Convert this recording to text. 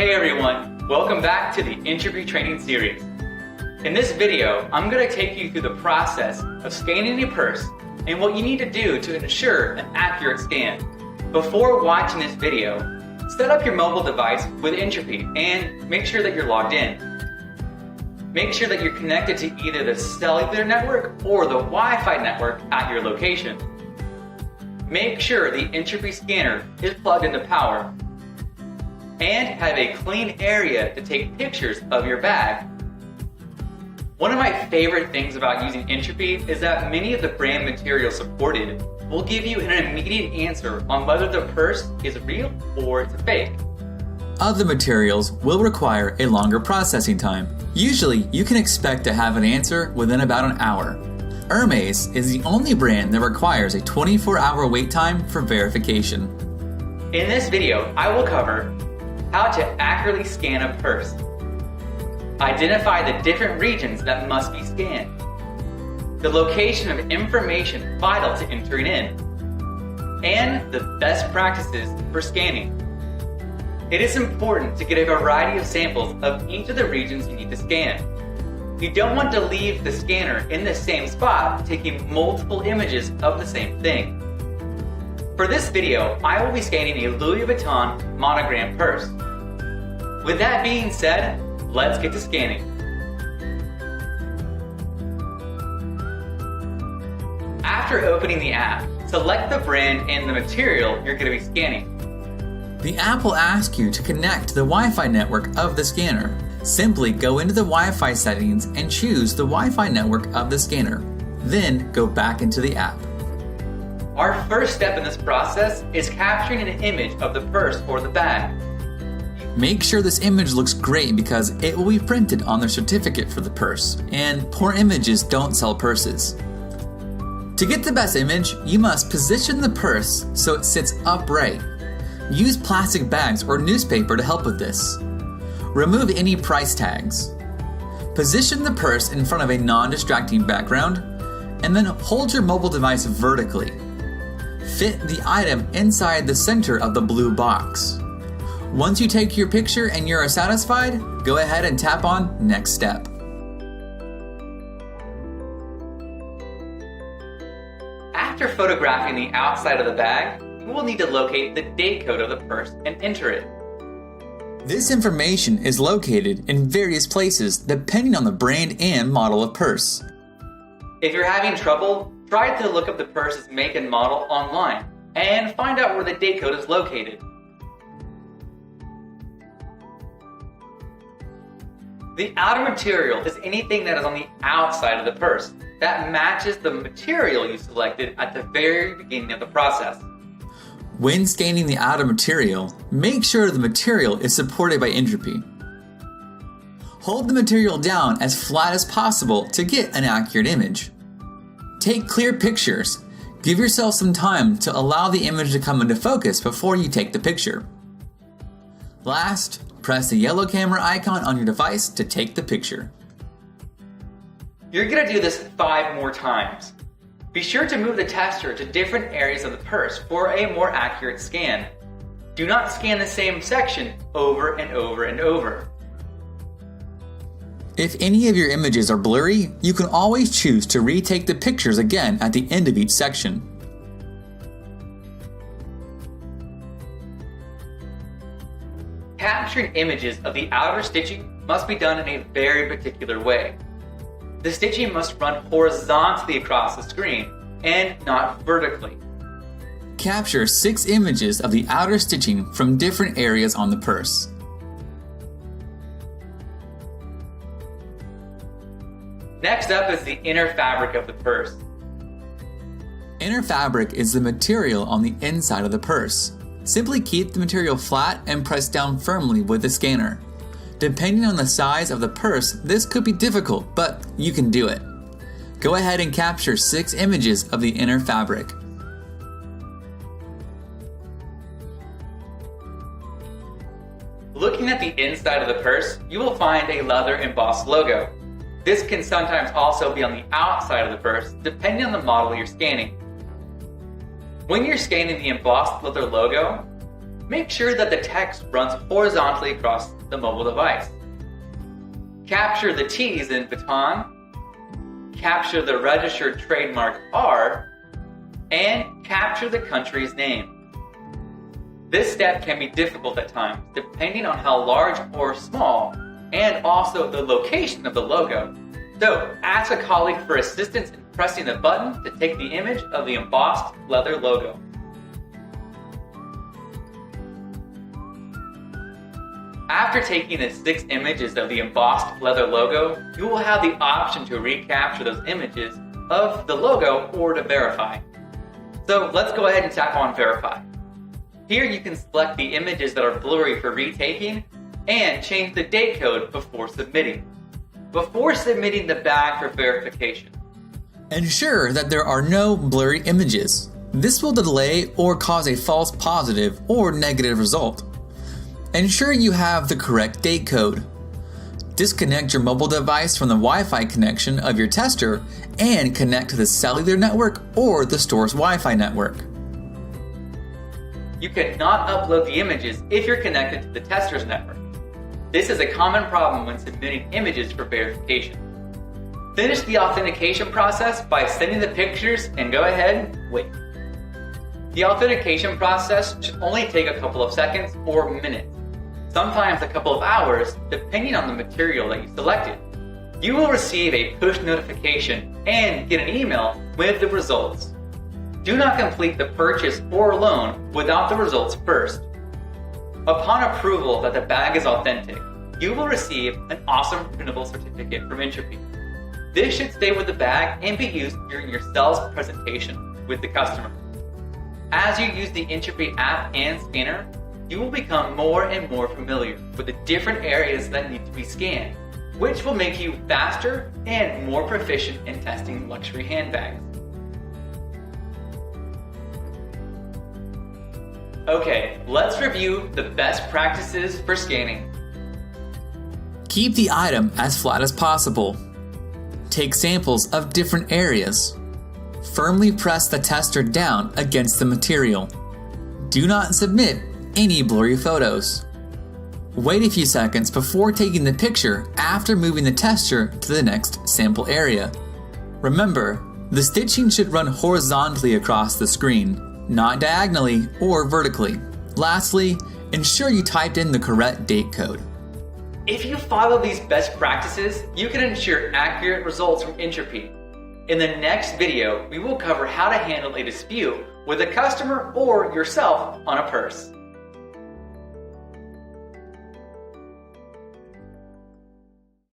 Hey everyone, welcome back to the Entrupy training series. In this video, I'm going to take you through the process of scanning a purse and what you need to do to ensure an accurate scan. Before watching this video, set up your mobile device with Entrupy and make sure that you're logged in. Make sure that you're connected to either the cellular network or the Wi-Fi network at your location. Make sure the Entrupy scanner is plugged into power. And have a clean area to take pictures of your bag. One of my favorite things about using Entrupy is that many of the brand materials supported will give you an immediate answer on whether the purse is real or it's a fake. Other materials will require a longer processing time. Usually, you can expect to have an answer within about an hour. Hermes is the only brand that requires a 24-hour wait time for verification. In this video, I will cover how to accurately scan a purse, identify the different regions that must be scanned, the location of information vital to entering in, and the best practices for scanning. It is important to get a variety of samples of each of the regions you need to scan. You don't want to leave the scanner in the same spot taking multiple images of the same thing. For this video, I will be scanning a Louis Vuitton monogram purse. With that being said, let's get to scanning. After opening the app, select the brand and the material you're going to be scanning. The app will ask you to connect to the Wi-Fi network of the scanner. Simply go into the Wi-Fi settings and choose the Wi-Fi network of the scanner. Then go back into the app. Our first step in this process is capturing an image of the purse or the bag. Make sure this image looks great because it will be printed on the certificate for the purse, and poor images don't sell purses. To get the best image, you must position the purse so it sits upright. Use plastic bags or newspaper to help with this. Remove any price tags. Position the purse in front of a non-distracting background, and then hold your mobile device vertically. Fit the item inside the center of the blue box. Once you take your picture and you're satisfied, go ahead and tap on Next Step. After photographing the outside of the bag, you will need to locate the date code of the purse and enter it. This information is located in various places depending on the brand and model of purse. If you're having trouble, try to look up the purse's make and model online and find out where the date code is located. The outer material is anything that is on the outside of the purse that matches the material you selected at the very beginning of the process. When scanning the outer material, make sure the material is supported by Entrupy. Hold the material down as flat as possible to get an accurate image. Take clear pictures. Give yourself some time to allow the image to come into focus before you take the picture. Last, press the yellow camera icon on your device to take the picture. You're going to do this 5 more times. Be sure to move the tester to different areas of the purse for a more accurate scan. Do not scan the same section over and over and over. If any of your images are blurry, you can always choose to retake the pictures again at the end of each section. Capturing images of the outer stitching must be done in a very particular way. The stitching must run horizontally across the screen and not vertically. Capture 6 images of the outer stitching from different areas on the purse. Next up is the inner fabric of the purse. Inner fabric is the material on the inside of the purse. Simply keep the material flat and press down firmly with the scanner. Depending on the size of the purse, this could be difficult, but you can do it. Go ahead and capture 6 images of the inner fabric. Looking at the inside of the purse, you will find a leather embossed logo. This can sometimes also be on the outside of the purse, depending on the model you're scanning. When you're scanning the embossed leather logo, make sure that the text runs horizontally across the mobile device. Capture the T's in baton, capture the registered trademark R, and capture the country's name. This step can be difficult at times, depending on how large or small, and also the location of the logo. So, ask a colleague for assistance in pressing the button to take the image of the embossed leather logo. After taking the 6 images of the embossed leather logo, you will have the option to recapture those images of the logo or to verify. So let's go ahead and tap on Verify. Here you can select the images that are blurry for retaking and change the date code before submitting. Before submitting the bag for verification, ensure that there are no blurry images. This will delay or cause a false positive or negative result. Ensure you have the correct date code. Disconnect your mobile device from the Wi-Fi connection of your tester and connect to the cellular network or the store's Wi-Fi network. You cannot upload the images if you're connected to the tester's network. This is a common problem when submitting images for verification. Finish the authentication process by sending the pictures and go ahead and wait. The authentication process should only take a couple of seconds or minutes, sometimes a couple of hours, depending on the material that you selected. You will receive a push notification and get an email with the results. Do not complete the purchase or loan without the results first. Upon approval that the bag is authentic, you will receive an awesome printable certificate from Entrupy. This should stay with the bag and be used during your sales presentation with the customer. As you use the Entrupy app and scanner, you will become more and more familiar with the different areas that need to be scanned, which will make you faster and more proficient in testing luxury handbags. Okay, let's review the best practices for scanning. Keep the item as flat as possible. Take samples of different areas. Firmly press the tester down against the material. Do not submit any blurry photos. Wait a few seconds before taking the picture after moving the tester to the next sample area. Remember, the stitching should run horizontally across the screen, not diagonally or vertically. Lastly, ensure you typed in the correct date code. If you follow these best practices, you can ensure accurate results from Entrupy. In the next video, we will cover how to handle a dispute with a customer or yourself on a purse.